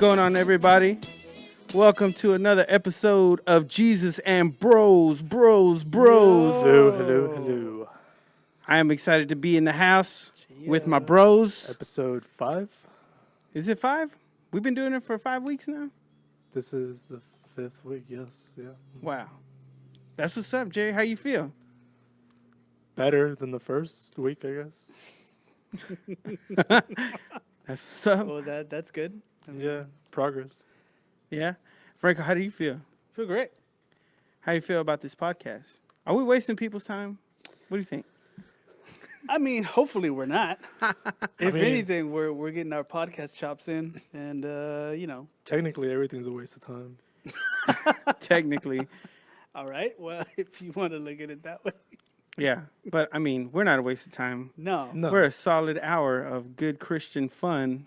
going on, everybody? Welcome to another episode of Jesus and Bros. Hello. I am excited to be in the house with my bros. Episode 5. Is it 5? We've been doing it for 5 weeks now? This is the 5th week, yes. Yeah. Wow. That's what's up, Jay. How you feel? Better than the first week, I guess. That's what's up. Well, that's good. Yeah, progress. Yeah. Franco, how do you feel? Feel great. How you feel about this podcast? Are we wasting people's time? What do you think? I mean, hopefully we're not. If mean- anything, we're getting our podcast chops in, and Technically, everything's a waste of time. Technically, all right. Well, if you want to look at it that way, yeah. But, I mean, we're not a waste of time. no. We're a solid hour of good Christian fun.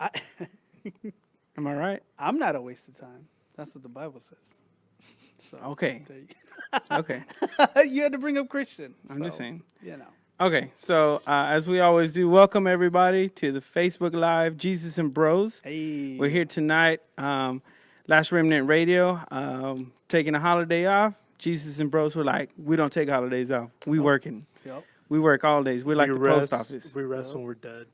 Am I right? I'm not a waste of time. That's what the Bible says. So Okay. there you, Okay. you had to bring up Christian. I'm just so, saying. You know. Okay. So, as we always do, welcome everybody to the Facebook Live Jesus and Bros. Hey. We're here tonight. Last Remnant Radio, taking a holiday off. Jesus and Bros were like, we don't take holidays off. We working. Yep. We work all days. We're like we the rest, post office. We rest when we're dead.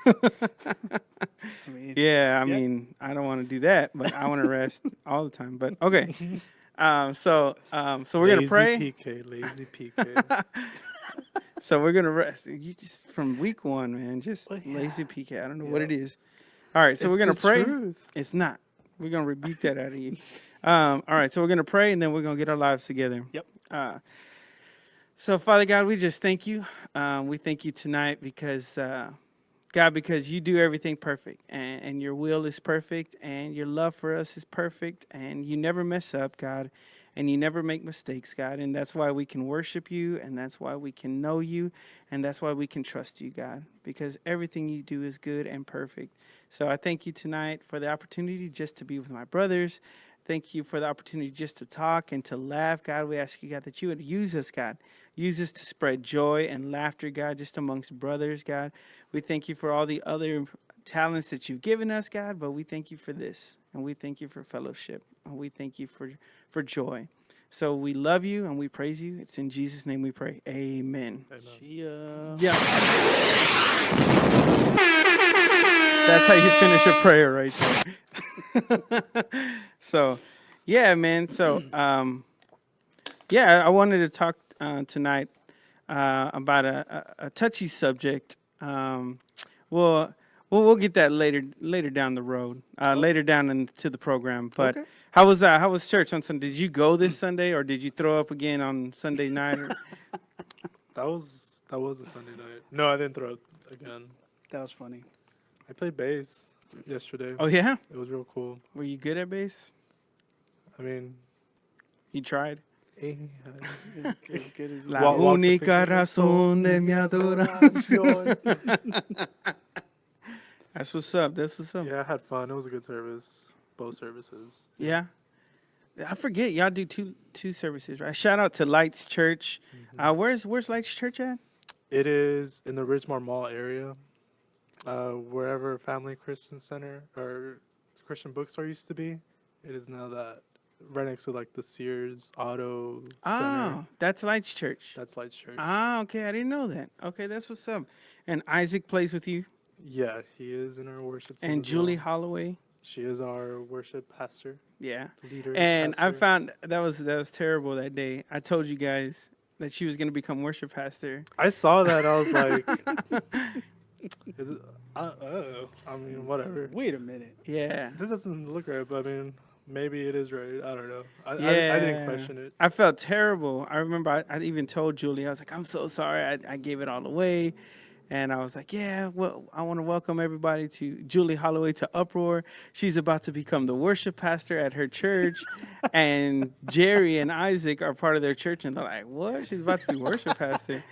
I mean, Yeah, I Yeah. mean, I don't want to do that, but I want to rest all the time. But okay. So we're gonna pray. Lazy PK. So we're gonna rest. You just from week 1, man, just Well, yeah. lazy PK. I don't know what it is. All right, so we're gonna It's the pray. truth. It's not. We're gonna rebuke that out of you. All right, so we're gonna pray, and then we're gonna get our lives together. Yep. So Father God, we just thank you. We thank you tonight because God, because you do everything perfect, and your will is perfect, and your love for us is perfect, and you never mess up, God. And you never make mistakes, God. And that's why we can worship you. And that's why we can know you. And that's why we can trust you, God. Because everything you do is good and perfect. So I thank you tonight for the opportunity just to be with my brothers. Thank you for the opportunity just to talk and to laugh, God. We ask you, God, that you would use us, God. Use us to spread joy and laughter, God, just amongst brothers, God. We thank you for all the other talents that you've given us, God. But we thank you for this. And we thank you for fellowship. And we thank you for joy. So we love you and we praise you. It's in Jesus' name we pray. Amen. Yeah. Yeah. That's how you finish a prayer right there. So, yeah, man. So, I wanted to talk tonight about a touchy subject. We'll get that later down the road, later down into the program. But Okay. how was church on Sunday? Did you go this Sunday, or did you throw up again on Sunday night? That was a Sunday night. No, I didn't throw it again. That was funny. I played bass yesterday. Oh yeah, It was real cool. were you good at bass? I mean, You tried. Good as La Walk the única finger. razón de mi adoración. That's what's up. That's what's up. yeah, I had fun. It was a good service. Both services. Yeah. I forget y'all do two services, right? Shout out to Lights Church. Where's Lights Church at? It is in the Ridgemar Mall area, wherever Family Christian Center or Christian Bookstore used to be. It is now that right next to like the Sears Auto Oh, Center. that's Lights Church. That's Lights Church. Ah, okay. I didn't know that. Okay, that's what's up. And Isaac plays with you, Yeah, he is in our worship team. and as Julie well. Holloway. She is our worship pastor, Yeah. leader. And I pastor. found that was terrible that day. I told you guys that she was gonna become worship pastor. I saw that. I was like, is it, I mean, whatever. Wait a minute. Yeah. This doesn't look right, but I mean, maybe it is right. I don't know. I Yeah. didn't question it. I felt terrible. I remember I even told Julie, I was like, I'm so sorry. I gave it all away. And I was like, yeah, well, I want to welcome everybody to Julie Holloway to Uproar. She's about to become the worship pastor at her church. And Jerry and Isaac are part of their church. And they're like, what? She's about to be worship pastor.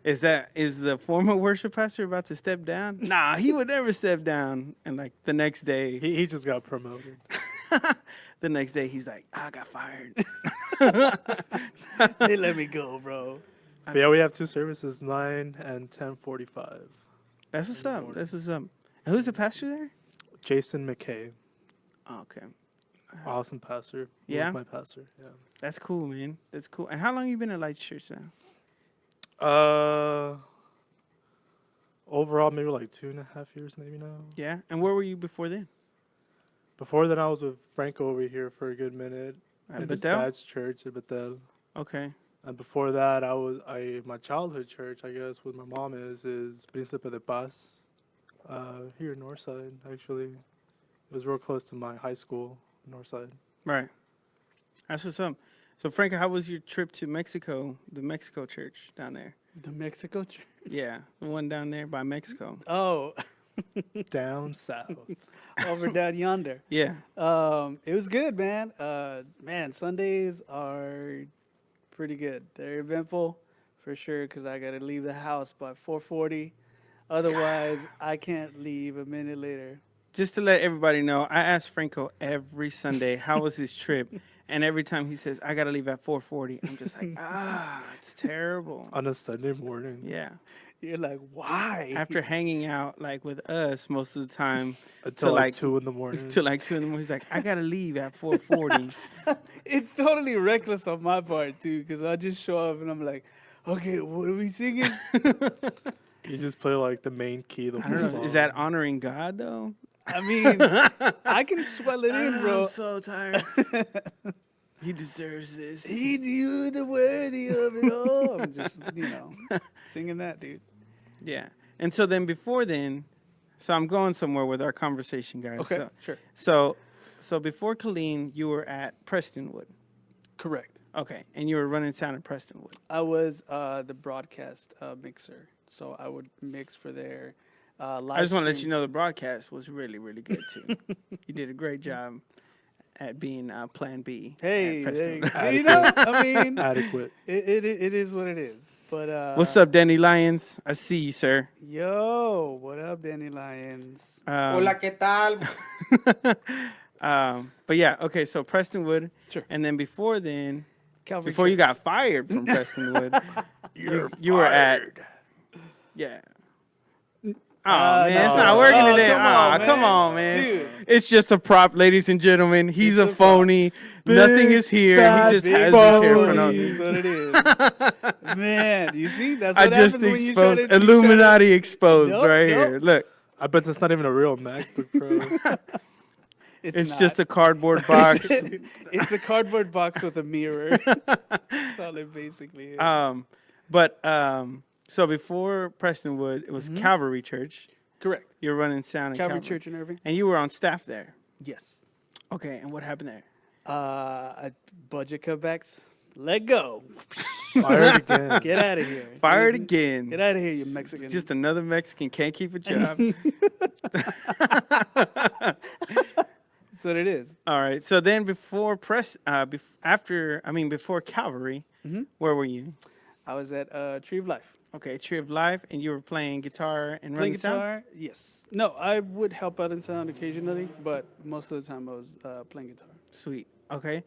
Is the former worship pastor about to step down? Nah, he would never step down. And like the next day, He just got promoted. the next day he's like, I got fired. They let me go, bro. But yeah, we have two services, 9 and 10:45. That's what's up. That's what's up. And who's the pastor there? Jason McKay. Okay. Awesome pastor. Yeah? Love my pastor. Yeah. That's cool, man. That's cool. And how long you been at Light Church now? Overall, maybe like 2.5 years, maybe now. Yeah. And where were you before then? Before then, I was with Franco over here for a good minute At in his Bethel? dad's church at Bethel. Okay. And before that, my childhood church, I guess, with my mom is Príncipe de Paz, here in Northside. Actually, it was real close to my high school, Northside. Right. That's what's up. So, Franco, how was your trip to Mexico, the Mexico church down there? The Mexico church. Yeah, the one down there by Mexico. Oh, Down south. over down yonder. Yeah. It was good, man. Man, Sundays are pretty good. They're eventful for sure because I got to leave the house by 4:40. Otherwise, I can't leave a minute later. Just to let everybody know, I ask Franco every Sunday how was his trip, and every time he says I gotta leave at 4:40, I'm just like, it's terrible. On a Sunday morning. Yeah. You're like, why? After hanging out like with us most of the time Until like- like 2 in the morning. till like 2 a.m, he's like, I gotta leave at 4:40. It's totally reckless on my part too, because I just show up and I'm like, okay, what are we singing? You just play like the main key of the I whole don't know. song. Is that honoring God though? I mean, I can swell it in, bro. I'm so tired. He deserves this. He you the worthy of it all. I'm just, singing that, dude. Yeah. And so then before then, so I'm going somewhere with our conversation, guys. Okay, sure. So before Colleen, you were at Prestonwood. Correct. Okay. And you were running sound at Prestonwood. I was the broadcast mixer, so I would mix for their live I just want to let stream. you know the broadcast was really, really good too. You did a great job at being Plan B. at Hey, Prestonwood. you know, I mean, adequate? it is what it is. But What's up, Danny Lyons? I see you, sir. Yo, what up, Danny Lyons? Hola, ¿qué tal? But yeah, okay. So Prestonwood, Sure. and then before then, Calvary before you Church. got fired from Prestonwood, you were at yeah. Oh man, it's no. not working Oh, today. come on, Come man. on, man. Dude. It's just a prop, ladies and gentlemen. He's It's a a prop. phony. Nothing is here. fat He just Big has his hair for phony no. is what it is. Man, you see, that's I what just happens when you try exposed to Illuminati exposed Nope, right nope. here. Look, I bet it's not even a real MacBook Pro. it's just a cardboard box. It's a cardboard box with a mirror. That's all it basically is. So before Prestonwood, it was Calvary Church. Correct. You were running sound at Calvary Church in Irving? and you were on staff there. Yes. Okay, and what happened there? Budget cutbacks. Let go. Fired again. Get out of here. Fired again. Get out of here, you Mexican. Just another Mexican can't keep a job. That's what it is. All right. So then before before Calvary, where were you? I was at Tree of Life. Okay, Tree of Life, and you were playing guitar and Playing running sound? guitar? Yes. No, I would help out in sound occasionally, but most of the time I was playing guitar. Sweet. Okay.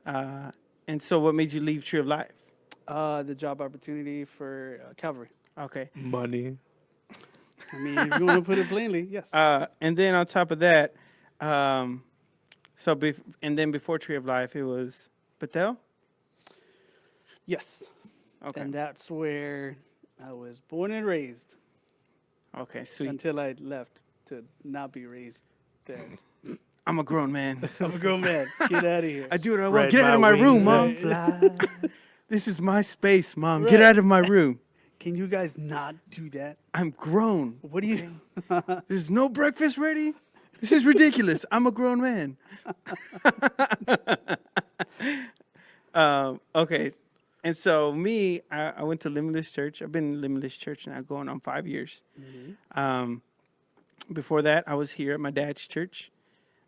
And so what made you leave Tree of Life? The job opportunity for Calvary. Okay. Money. I mean, if you want to put it plainly, yes. And then on top of that, and then before Tree of Life, it was Bethel? Yes. Okay. And that's where I was born and raised Okay, sweet. until I left to not be raised there. I'm a grown man. I'm a grown man. Get out of here. I do what I want. Spread Get out of my my room, wings Mom. and fly. This is my space, Mom. Get Right. out of my room. Can you guys not do that? I'm grown. What do you? There's no breakfast ready? This is ridiculous. I'm a grown man. Okay. And so I went to Limitless Church. I've been in Limitless Church now going on 5 years. Before that, I was here at my dad's church.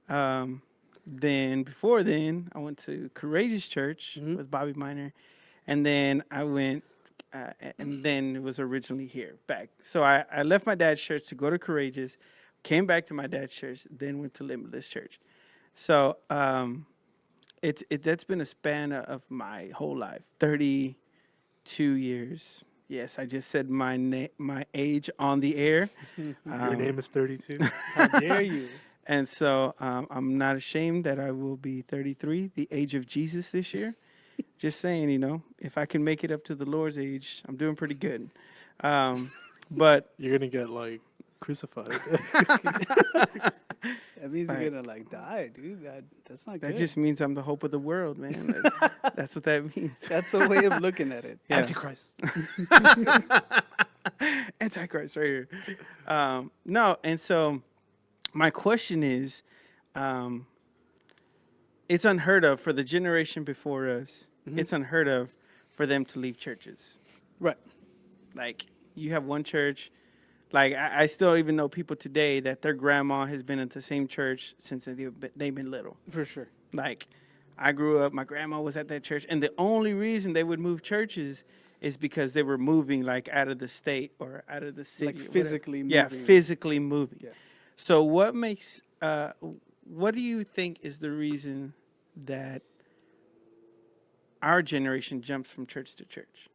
Then before then, I went to Courageous Church with Bobby Miner. And then I went, and then it was originally here back. So I left my dad's church to go to Courageous, came back to my dad's church, then went to Limitless Church. So that's been a span of my whole life, 32 years. Yes, I just said my age on the air. Your name is 32. How dare you? And so I'm not ashamed that I will be 33, the age of Jesus this year. Just saying, if I can make it up to the Lord's age, I'm doing pretty good. But You're gonna get like crucified. That means Right. you're gonna like die, dude. That's not that good. just means I'm the hope of the world, man. That's what that means. That's a way of looking at it. Yeah. Antichrist. Antichrist right here. No, and so my question is, it's unheard of for the generation before us. It's unheard of for them to leave churches. Right. Like you have one church. Like I still even know people today that their grandma has been at the same church since they've been little. For sure. Like I grew up, my grandma was at that church, and the only reason they would move churches is because they were moving like out of the state or out of the city. Like or whatever. physically Yeah, moving. physically moving. Yeah. So what makes what do you think is the reason that our generation jumps from church to church?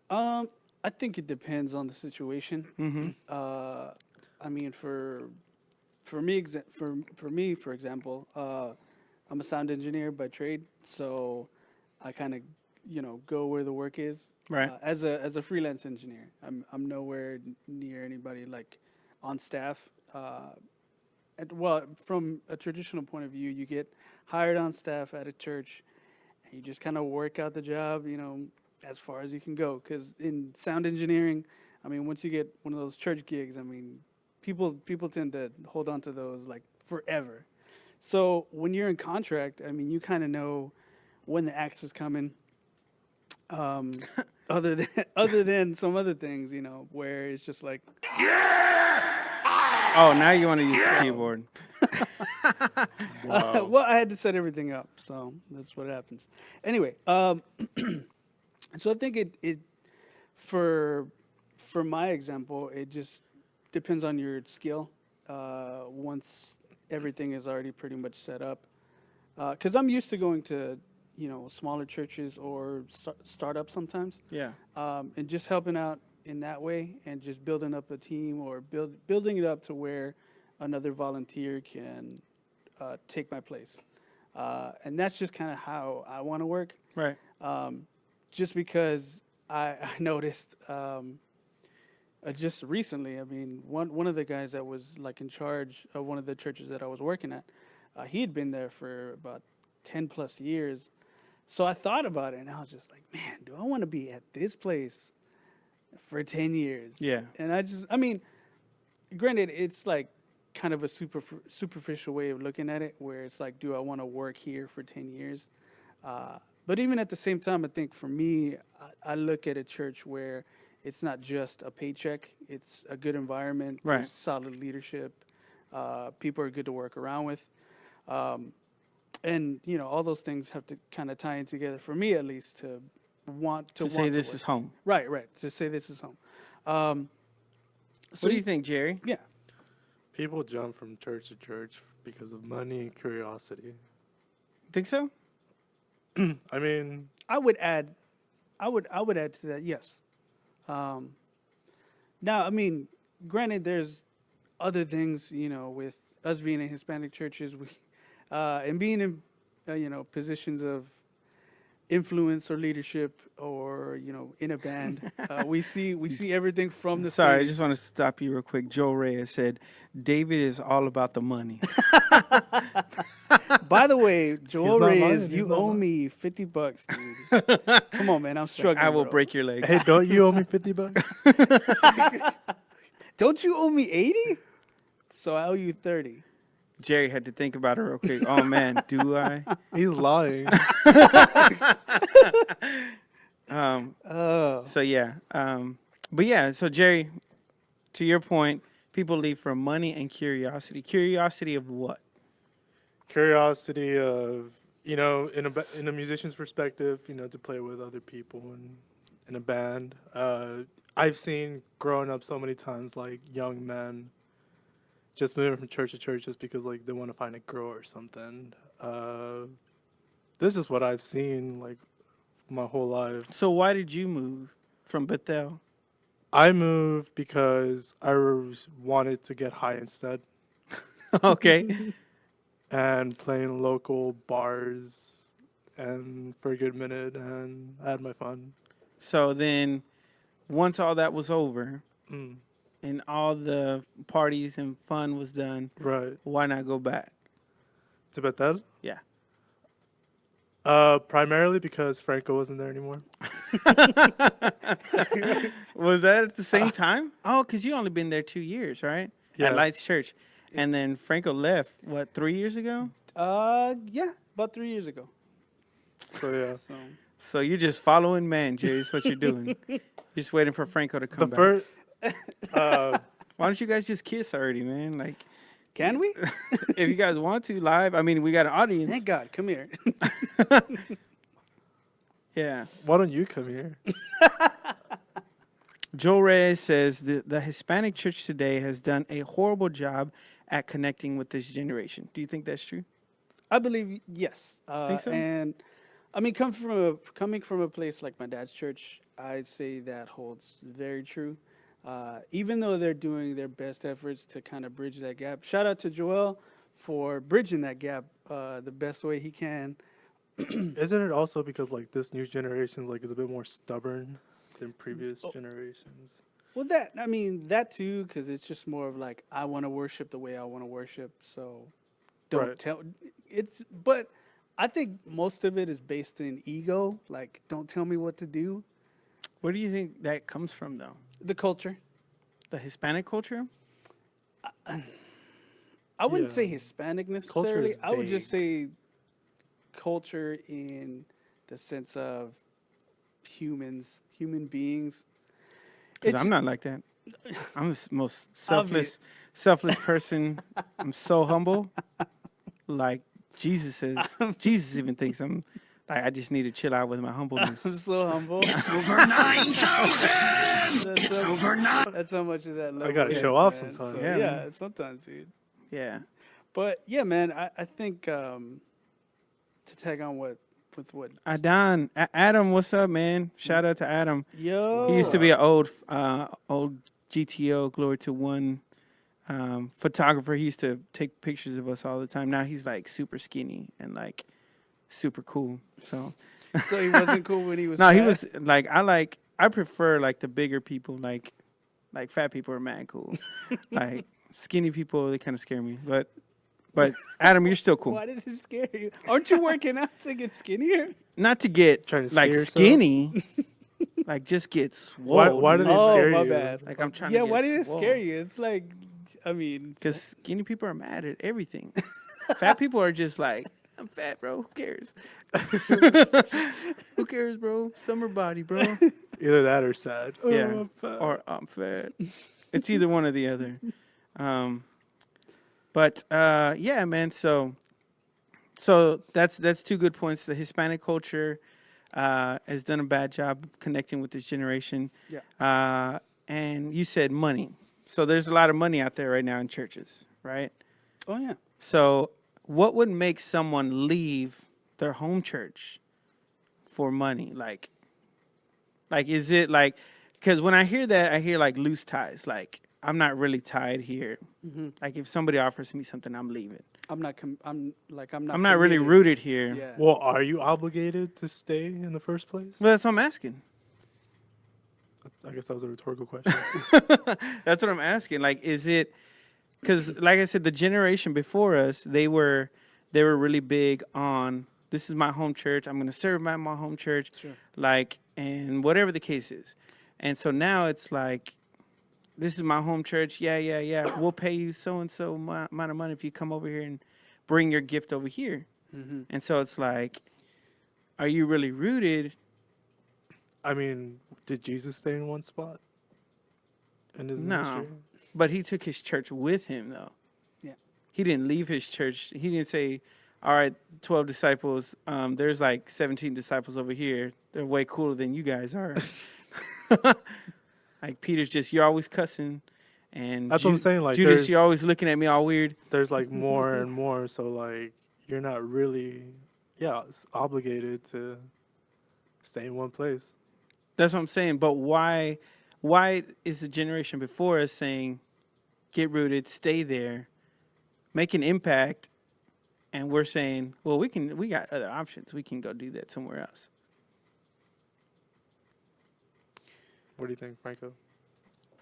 I think it depends on the situation. Mm-hmm. I mean, for me, for example, I'm a sound engineer by trade, so I kind of, go where the work is. Right. As a freelance engineer, I'm nowhere near anybody like on staff. Well, from a traditional point of view, you get hired on staff at a church, and you just kind of work out the job, as far as you can go. Because in sound engineering, I mean, once you get one of those church gigs, I mean, people tend to hold on to those like forever. So when you're in contract, I mean, you kind of know when the axe is coming. Other than some other things, where it's just like, Oh, now you want to use the keyboard. Wow. well, I had to set everything up, so that's what happens. Anyway, so I think it for my example, it just depends on your skill. Once everything is already pretty much set up, because I'm used to going to smaller churches or startups sometimes, Yeah. and just helping out in that way, and just building up a team or building it up to where another volunteer can take my place, and that's just kind of how I want to work. Right. Just because I noticed just recently, I mean, one of the guys that was like in charge of one of the churches that I was working at, he had been there for about 10 plus years. So I thought about it, and I was just like, man, do I want to be at this place for 10 years? Yeah. And I mean, granted, it's like kind of a superficial way of looking at it, where it's like, do I want to work here for 10 years? But even at the same time, I think for me, I look at a church where it's not just a paycheck. It's a good environment, Right. there's solid leadership. People are good to work around with. And, all those things have to kind of tie in together, for me at least, to want to say this work. is home. Right, to say this is home. What do you think, Jerry? Yeah. People jump from church to church because of money and curiosity. Think so? I mean, I would add to that, yes. Now, I mean, granted, there's other things, with us being in Hispanic churches, and being in, positions of influence or leadership, or in a band, we see everything from the Sorry, I stage. just want to stop you real quick. Joe Reyes said, David is all about the money. By the way, Joel not lying, Reyes, he's you not owe lying. me $50, dude. Come on, man, I'm struggling. I will bro. break your leg. hey, don't you owe me $50? Don't you owe me 80? So I owe you 30. Jerry had to think about it real quick. Oh, man, do I? He's lying. Oh. So, yeah. But, yeah, so, Jerry, to your point, people leave for money and curiosity. Curiosity of what? Curiosity of, in a musician's perspective, to play with other people and in a band. I've seen growing up so many times, like, young men just moving from church to church just because, like, they want to find a girl or something. This is what I've seen, like, my whole life. So, why did you move from Bethel? I moved because I wanted to get high instead. Okay. and playing local bars and for a good minute, and I had my fun. So then, once all that was over Mm, and all the parties and fun was done, right. why not go back? To Bethel? Yeah. Primarily because Franco wasn't there anymore. Was that at the same time? Oh, because you only been there 2 years, right? Yeah. At Lights Church. And then Franco left, what, 3 years ago? Yeah, about 3 years ago. So yeah. So So you're just following man, Jerry, is what you're doing. You're just waiting for Franco to The come back. first, Why don't you guys just kiss already, man? Like, can we? if you guys want to live, I mean, we got an audience. Thank God. Come here. Yeah. why don't you come here? Joel Reyes says the Hispanic church today has done a horrible job at connecting with this generation. Do you think that's true? I believe yes. Think so? And I mean, coming from a place like my dad's church, I'd say that holds very true. Even though they're doing their best efforts to kind of bridge that gap. Shout out to Joel for bridging that gap the best way he can. Isn't it also because like this new generation like is a bit more stubborn than previous Oh. generations? Well, that too, because it's just more of like I want to worship the way I want to worship. So don't Right. tell. But I think most of it is based in ego. Like, don't tell me what to do. Where do you think that comes from, though? The culture. The Hispanic culture? I wouldn't Yeah. say Hispanic necessarily. is I would just vague. say culture in the sense of human beings. Because It's- I'm not like that. I'm the most Obvious. selfless person. I'm so humble. Like Jesus says, Jesus even thinks I'm like I just need to chill out with my humbleness. I'm so humble. Over 9,000! That's It's so- over 9. That's how much of that level gotta is, show off man. sometimes. So, Yeah, yeah, man. sometimes, dude. Yeah. But yeah, man, I think to tag on with what Adan, Adam, what's up, man? Shout out to Adam. yo He used to be an old GTO Glory to One photographer. He used to take pictures of us all the time. Now he's like super skinny and like super cool. So so he wasn't cool when he was no, he fat? was I prefer like the bigger people. Like fat people are mad cool. Like skinny people, they kind of scare me. But Adam, you're still cool. Why did it scare you? Aren't you working out to get skinnier? Not to get Trying to like scare yourself? skinny, like just get swole. Why did it Oh, scare my you? bad. Like I'm trying Yeah, to get why did it swole. scare you? It's like, I mean, Because skinny people are mad at everything. Fat people are just like, I'm fat, bro. Who cares? Who cares, bro? Summer body, bro. Either that or sad. Oh, Yeah. I'm fat. Or I'm fat. It's either one or the other. But yeah, man. So that's two good points. The Hispanic culture has done a bad job connecting with this generation. Yeah. And you said money. So there's a lot of money out there right now in churches, right? oh yeah. So, what would make someone leave their home church for money? Like is it like? Because when I hear that, I hear like loose ties. Like I'm not really tied here. Mhm. Like if somebody offers me something, I'm leaving. I'm not really really rooted here. Yeah. Well, are you obligated to stay in the first place? Well, that's what I'm asking. I guess that was a rhetorical question. That's what I'm asking. Like, is it? Because, like I said, the generation before us, they were really big on this is my home church. I'm going to serve my home church. Sure. Like, and whatever the case is. And so now it's like, this is my home church. Yeah. We'll pay you so and so amount of money if you come over here and bring your gift over here. Mm-hmm. And so it's like, are you really rooted? I mean, did Jesus stay in one spot in his No. ministry? But he took his church with him, though. Yeah. He didn't leave his church. He didn't say, all right, 12 disciples. There's like 17 disciples over here. They're way cooler than you guys are. Like Peter's just, you're always cussing. And That's what I'm saying, like, Judas, there's- you're always looking at me all weird. There's like more and more, so like you're not really, obligated to stay in one place. That's what I'm saying. But why is the generation before us saying, get rooted, stay there, make an impact, and we're saying, well, we got other options. We can go do that somewhere else. What do you think, Franco?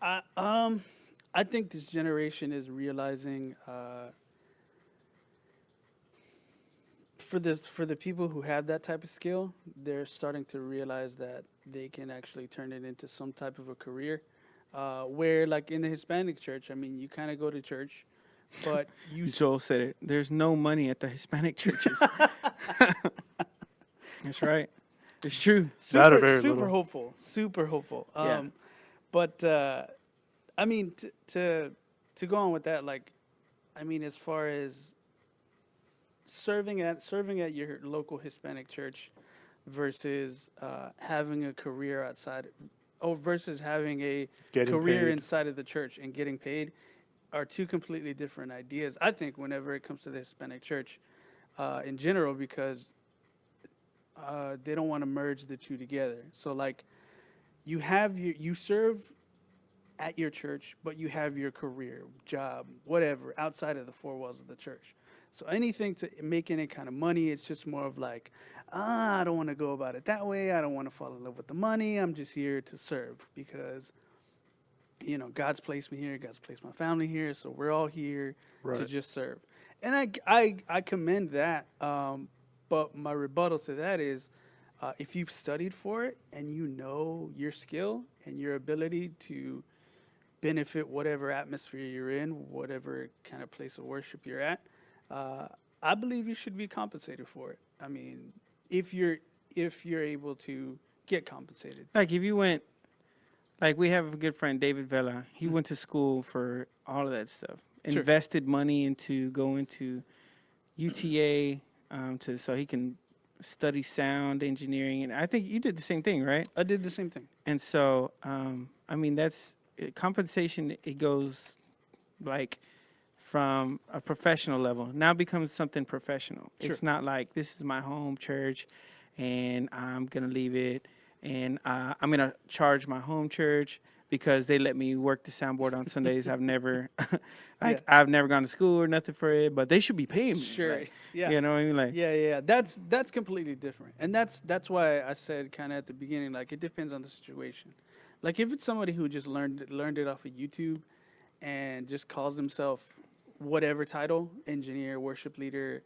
I think this generation is realizing for the people who have that type of skill, they're starting to realize that they can actually turn it into some type of a career. Where like in the Hispanic church, I mean, you kind of go to church, but you Joel said it. There's no money at the Hispanic churches. That's right. It's true. That or super very super little. hopeful, super hopeful. Yeah. But I mean, to go on with that, like, I mean, as far as serving at your local Hispanic church versus having a career outside, versus having a Getting career paid. inside of the church and getting paid, are two completely different ideas. I think whenever it comes to the Hispanic church, in general, because they don't want to merge the two together. So like, you serve at your church, but you have your career, job, whatever, outside of the four walls of the church. So anything to make any kind of money, it's just more of like, I don't want to go about it that way. I don't want to fall in love with the money. I'm just here to serve because, you know, God's placed me here. God's placed my family here. So we're all here to Right. just serve. And I commend that. But my rebuttal to that is, if you've studied for it and you know your skill and your ability to benefit whatever atmosphere you're in, whatever kind of place of worship you're at, I believe you should be compensated for it. I mean, if you're able to get compensated. Like if you went, like we have a good friend, David Vela. He went to school for all of that stuff. Sure. Invested money into going to UTA so he can study sound engineering. And I think you did the same thing, right? I did the same thing. And so, I mean, that's compensation. It goes like from a professional level now becomes something professional. Sure. It's not like this is my home church and I'm going to leave it and I'm going to charge my home church because they let me work the soundboard on Sundays. I've never, Yeah. I've never gone to school or nothing for it, but they should be paying me. Sure. Like, Yeah. You know what I mean? Like, Yeah. That's completely different, and that's why I said kind of at the beginning, like it depends on the situation. Like if it's somebody who just learned it off of YouTube, and just calls himself whatever title, engineer, worship leader,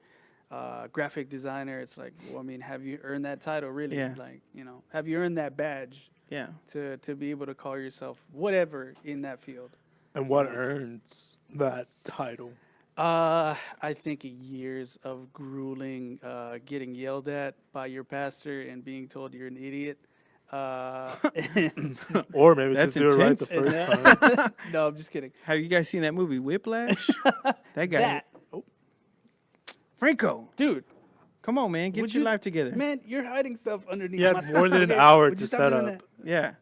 graphic designer, it's like, well, I mean, have you earned that title really? Yeah. Like, you know, have you earned that badge yeah. to be able to call yourself whatever in that field? And what earns that title? I think years of grueling, getting yelled at by your pastor and being told you're an idiot. Or maybe That's just do it right the intense. first time. No, I'm just kidding. Have you guys seen that movie Whiplash? That guy, That, oh, Franco. dude, Come on, man. Get Would your you- life together. man, you're hiding stuff underneath. You had my stuff, more than an okay? hour Would you to stop set doing up. Yeah.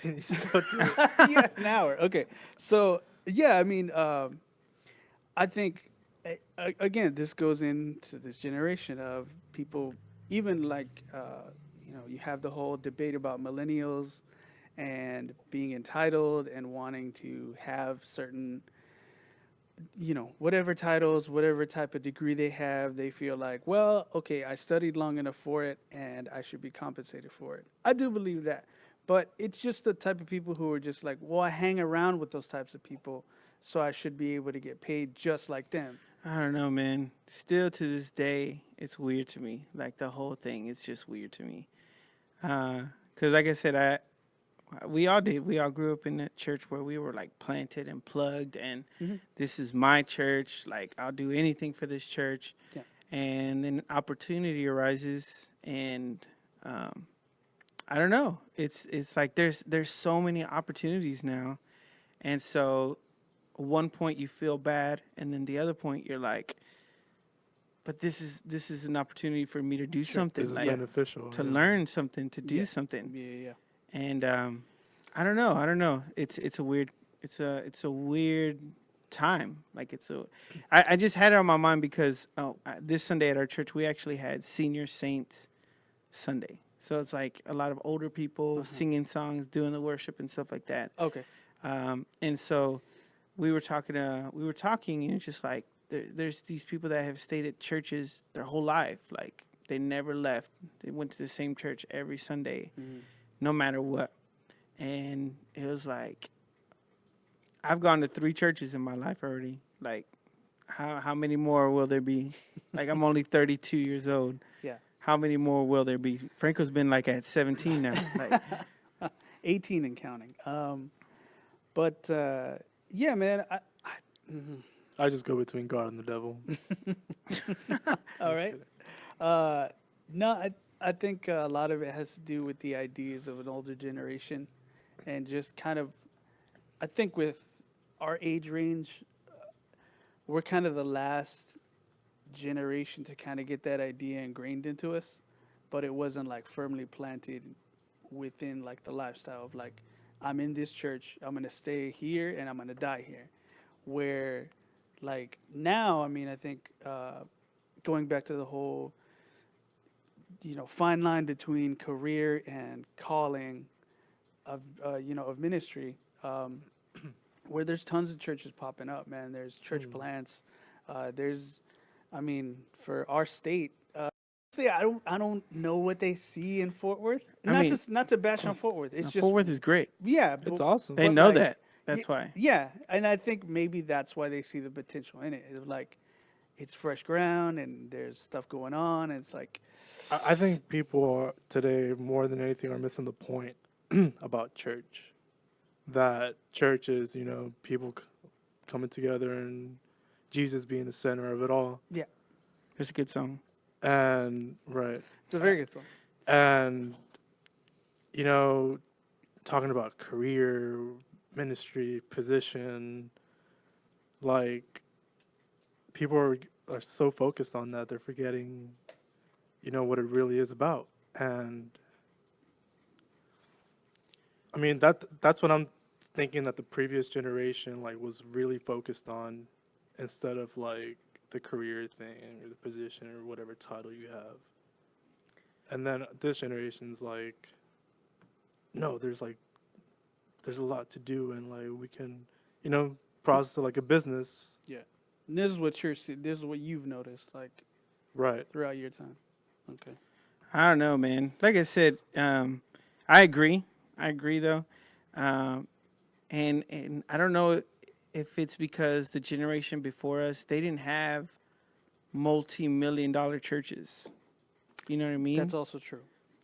You still do it. that? Yeah, an hour. Okay, so yeah, I mean, I think again, this goes into this generation of people. Even like, you know, you have the whole debate about millennials and being entitled and wanting to have certain, you know, whatever titles, whatever type of degree they have, they feel like, well, okay, I studied long enough for it and I should be compensated for it. I do believe that. But it's just the type of people who are just like, well, I hang around with those types of people, so I should be able to get paid just like them. I don't know, man. Still to this day, it's weird to me. Like the whole thing, it's just weird to me. Because like I said, we all did. We all grew up in a church where we were like planted and plugged, and this is my church. Like I'll do anything for this church. Yeah. And then opportunity arises, and I don't know. It's like there's so many opportunities now, and so one point you feel bad, and then the other point you're like, but this is an opportunity for me to do something, This is like beneficial. to yeah. learn something, to do Yeah. something. Yeah. And I don't know. It's a weird time. Like I just had it on my mind because this Sunday at our church we actually had Senior Saints Sunday. So it's like a lot of older people singing songs, doing the worship and stuff like that. Okay. And so we were talking, and it's just like there's these people that have stayed at churches their whole life. Like they never left. They went to the same church every Sunday, no matter what. And it was like, I've gone to 3 churches in my life already. Like, how many more will there be? Like, I'm only 32 years old. Yeah. How many more will there be? Franco's been like at 17 now. Like, 18 and counting. But yeah, man. I just go between God and the devil. All right. No, I think a lot of it has to do with the ideas of an older generation, and just kind of, I think with our age range, we're kind of the last generation to kind of get that idea ingrained into us, but it wasn't like firmly planted within like the lifestyle of like, I'm in this church, I'm gonna stay here, and I'm gonna die here. Where like now, I mean, I think going back to the whole, fine line between career and calling of of ministry, where there's tons of churches popping up, man. There's church plants. There's, I mean, for our state, see, I don't know what they see in Fort Worth. Not to bash on Fort Worth. It's just Fort Worth is great. yeah, It's awesome. They but, know like, that. That's why. Yeah, and I think maybe that's why they see the potential in it. It's like it's fresh ground and there's stuff going on. And it's like, I think people are, today more than anything are missing the point about church. That church is, people coming together and Jesus being the center of it all. It's a good song. And right. it's a very good song. And talking about career, ministry, position, like people are so focused on that they're forgetting what it really is about. And I mean that's what I'm thinking, that the previous generation like was really focused on, instead of like the career thing or the position or whatever title you have. And then this generation's like, no, there's a lot to do, and like we can, process it like a business. Yeah, and this is what this is what you've noticed like Right. throughout your time. Okay. I don't know, man. Like I said, I agree. I agree, though. And I don't know if it's because the generation before us, they didn't have multi-million-dollar churches. You know what I mean? That's also true.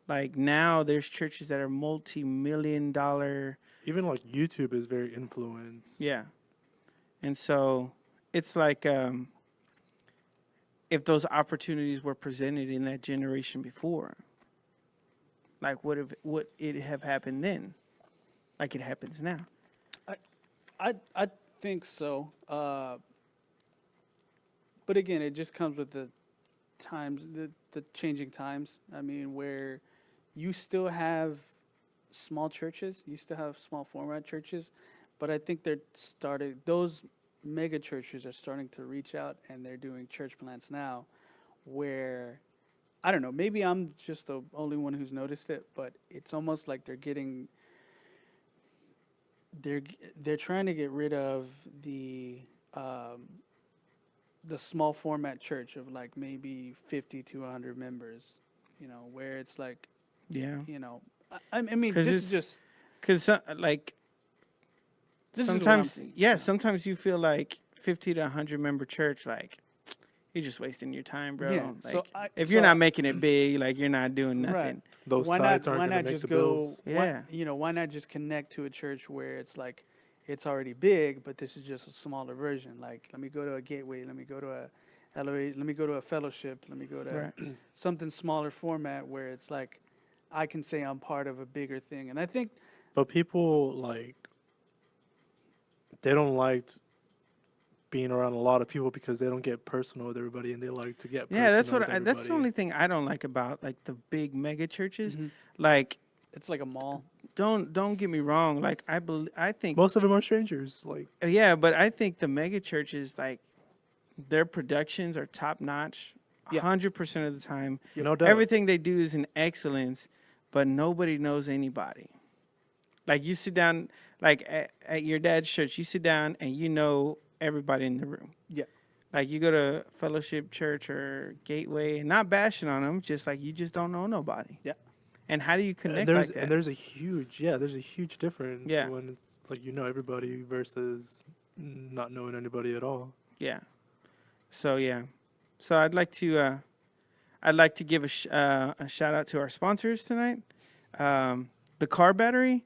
Like now there's churches that are multi-million-dollar. Even like YouTube is very influenced. Yeah. And so it's like if those opportunities were presented in that generation before, like would it have happened then? Like it happens now. I think so. But again, it just comes with the times, the changing times. I mean, where you still have small churches, you still have small format churches, but I think those mega churches are starting to reach out, and they're doing church plants now where, I don't know, maybe I'm just the only one who's noticed it, but it's almost like they're trying to get rid of the small format church of like maybe 50 to 100 members, where it's like, Yeah. I mean, 'Cause this is it's- just, Because like this is what I'm sometimes, seeing. yeah, sometimes you feel like 50 to 100 member church, like you're just wasting your time, bro. Yeah, Like so if you're not making it big, like you're not doing nothing. Right. Those why sites not? aren't Why going to not make just the go? bills. Yeah. Why not just connect to a church where it's like, it's already big, but this is just a smaller version. Like, let me go to a Gateway. Let me go to a Elevate. Let me go to a Fellowship. Let me go to Right. something smaller format where it's like, I can say I'm part of a bigger thing. And I think, But people they don't like being around a lot of people because they don't get personal with everybody, and they like to get personal Yeah, that's with that's the everybody. only thing I don't like about like the big mega churches. Mhm. Like it's like a mall. don't get me wrong. Like I think Most of them are strangers. Like, yeah, but I think the mega churches, like their productions are top notch, Yeah. 100% of the time. no doubt. Everything they do is in excellence, but nobody knows anybody. Like you sit down, like at your dad's church, you sit down and you know everybody in the room. Yeah. Like you go to Fellowship Church or Gateway, and not bashing on them, just like you just don't know nobody. Yeah. And how do you connect there's like that? and there's a huge difference Yeah. when it's like you know everybody versus not knowing anybody at all. Yeah. So yeah. So I'd like to give a shout out to our sponsors tonight. The car battery.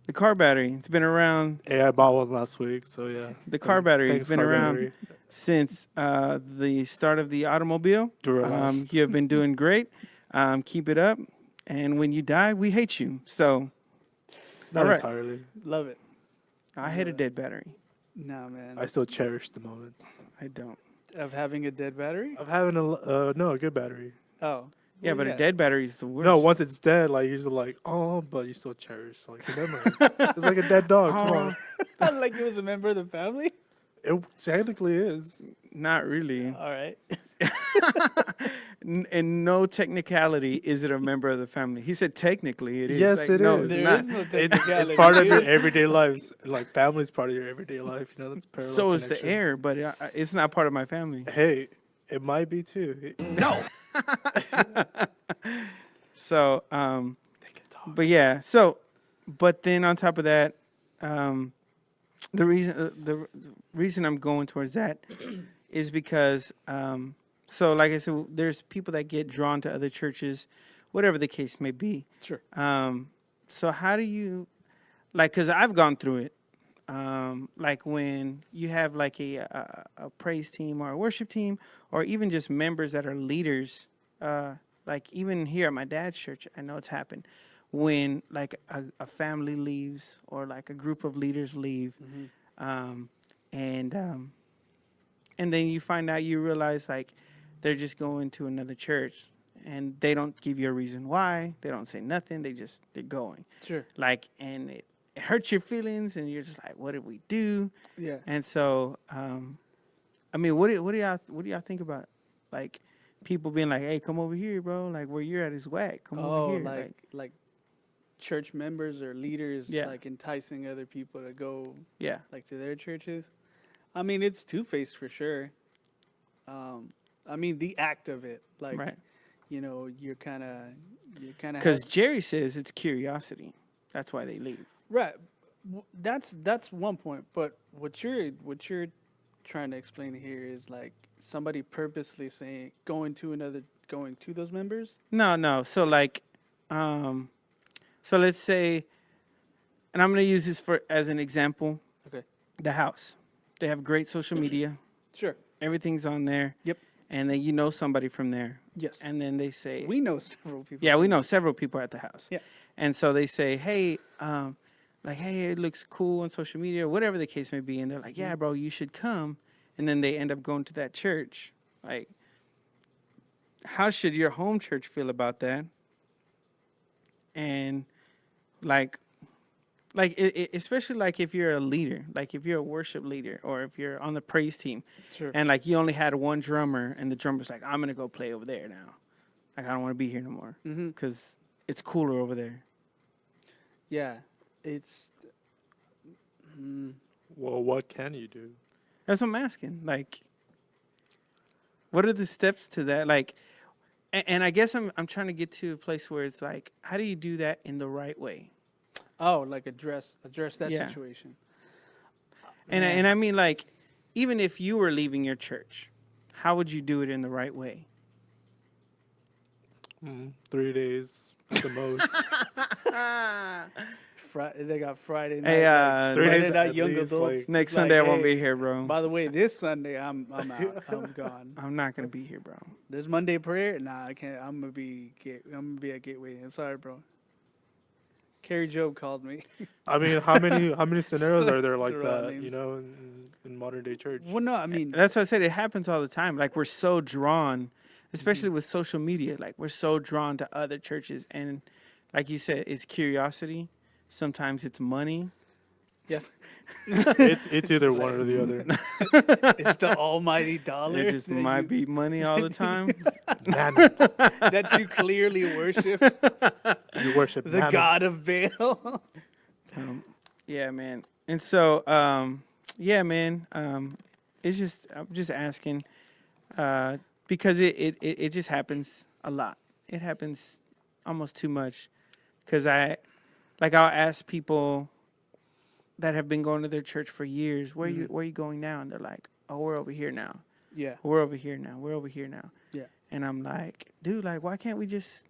The car battery. It's been around. Hey, I bought one last week, so yeah. The car battery has Thanks, been car around battery. since the start of the automobile. Duralast. You have been doing great. Keep it up. And when you die, we hate you. So Not all right. entirely. Love it. I hate a dead battery. Nah, man. I still cherish the moments I don't. Of having a dead battery? of having a good battery. Oh. Yeah, well, but a dead battery is the worst. No, once it's dead, like you're just like, oh, but you still cherish like the memories. It's like a dead dog. Come on. Like it was a member of the family? It technically is. Not really. All right. In no technicality is it a member of the family. He said technically it is. Yes, Like, it no, is. it's There not. is no It's technicality. part of your dude. everyday life. Like family's part of your everyday life. You know, that's parallel So is the connection. air, but it's not part of my family. Hey, it might be too. No. So, They can talk. but yeah. So, but then on top of that, the reason I'm going towards that is because so like I said, there's people that get drawn to other churches, whatever the case may be. Sure. So how do you, like, because I've gone through it. Like when you have like a praise team or a worship team, or even just members that are leaders. Like even here at my dad's church, I know it's happened when like a family leaves or like a group of leaders leave, and then you find out, you realize like they're just going to another church, and they don't give you a reason why. They don't say nothing. They're going. Sure. Like, and it hurts your feelings, and you're just like, what did we do? Yeah. And so, I mean, what do y'all think about like people being like, hey, come over here, bro. Like where you're at is whack. Come over here. like church members or leaders Yeah. like enticing other people to go Yeah. like to their churches. I mean, it's two-faced for sure. I mean, the act of it, like, Right. you know, you're kind of Because Jerry says it's curiosity. That's why they leave. right. That's one point, but what you're trying to explain here is like somebody purposely saying going to those members. No. So like, so let's say, and I'm gonna use this as an example. Okay. The house. They have great social media. Sure. Everything's on there. Yep. And then you know somebody from there. Yes. And then they say, We know several people. yeah, we know several people at the house. Yeah. And so they say, hey, like, hey, it looks cool on social media, whatever the case may be. And they're like, yeah, bro, you should come. And then they end up going to that church. Like, how should your home church feel about that? And like, especially like if you're a leader, like if you're a worship leader or if you're on the praise team, Sure. and like you only had one drummer and the drummer's like, I'm gonna go play over there now. Like I don't want to be here no more Mm-hmm. because it's cooler over there. Yeah. It's. Well, what can you do? That's what I'm asking. Like, what are the steps to that? Like, and I guess I'm trying to get to a place where it's like, how do you do that in the right way? Oh, like address that Yeah. situation. And I mean, like, even if you were leaving your church, how would you do it in the right way? 3 days at the most. They got Friday night. Hey, like, 3 Friday days night at young least, adults. like- Next It's like, Sunday I won't hey, be here, bro. By the way, this Sunday I'm out. I'm gone. I'm not gonna be here, bro. There's Monday prayer. Nah, I can't. I'm gonna be at Gateway. I'm sorry, bro. Carrie Job called me. I mean, how many scenarios are there like Throw out that? names. You know, in modern day church. Well, no, I mean, That's what I said. It happens all the time. Like we're so drawn, especially with social media. Like we're so drawn to other churches, and like you said, it's curiosity. Sometimes it's money. yeah, It's either one or the other. it's the almighty dollar It just that might you- be money all the time. Mammon. that you clearly worship You worship the mammon. god of Baal. Yeah, man. And so, yeah, man. It's just I'm just asking because it just happens a lot. It happens almost too much because I'll ask people that have been going to their church for years, where are you going now? And they're like, oh, we're over here now. Yeah. We're over here now. We're over here now. Yeah. And I'm like, dude, like, why can't we just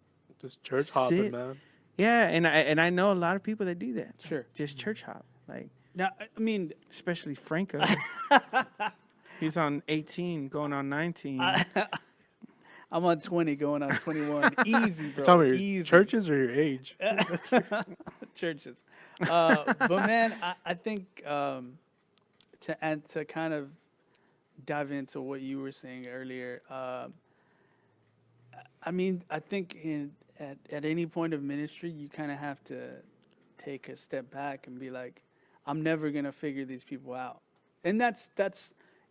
church hopping, sit. man. Yeah, and I know a lot of people that do that. Sure. Just church hop. Like, Now, I mean, especially Franco. He's on 18, going on 19. I'm on 20, going on 21. Easy, bro. Tell me, your Easy. churches or your age? Churches. But man, I think to kind of dive into what you were saying earlier. I mean, I think at any point of ministry, you kind of have to take a step back and be like, I'm never gonna figure these people out, and that's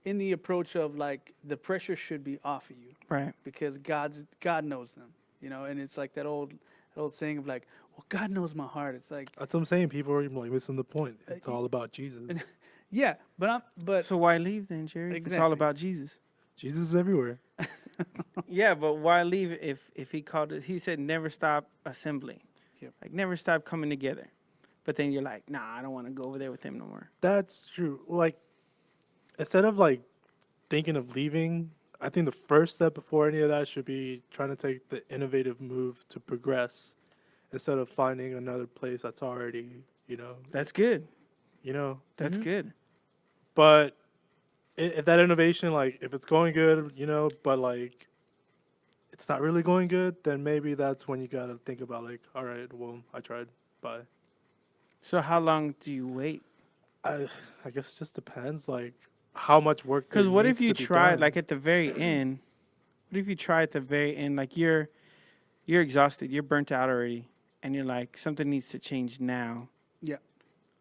in the approach of like the pressure should be off of you, Right. because God knows them, you know, and it's like that old saying of like, well, God knows my heart. It's like, That's what I'm saying. People are like missing the point. It's all about Jesus. yeah, but So why leave then, Jerry? It's all Exactly. about Jesus. Jesus is everywhere. Yeah, but why leave if he called it? He said never stop assembling. Yep. Like never stop coming together. But then you're like, nah, I don't want to go over there with him no more. That's true. Like, instead of like thinking of leaving, I think the first step before any of that should be trying to take the innovative move to progress instead of finding another place that's already, That's good. That's Mm-hmm. good. But if that innovation, like, if it's going good, but like it's not really going good, then maybe that's when you gotta think about like, all right, well, I tried. Bye. So how long do you wait? I guess it just depends, like how much work. Because there what needs if you to be try done. like at the very end? What if you try at the very end, like you're exhausted, you're burnt out already, and you're like something needs to change now, yeah,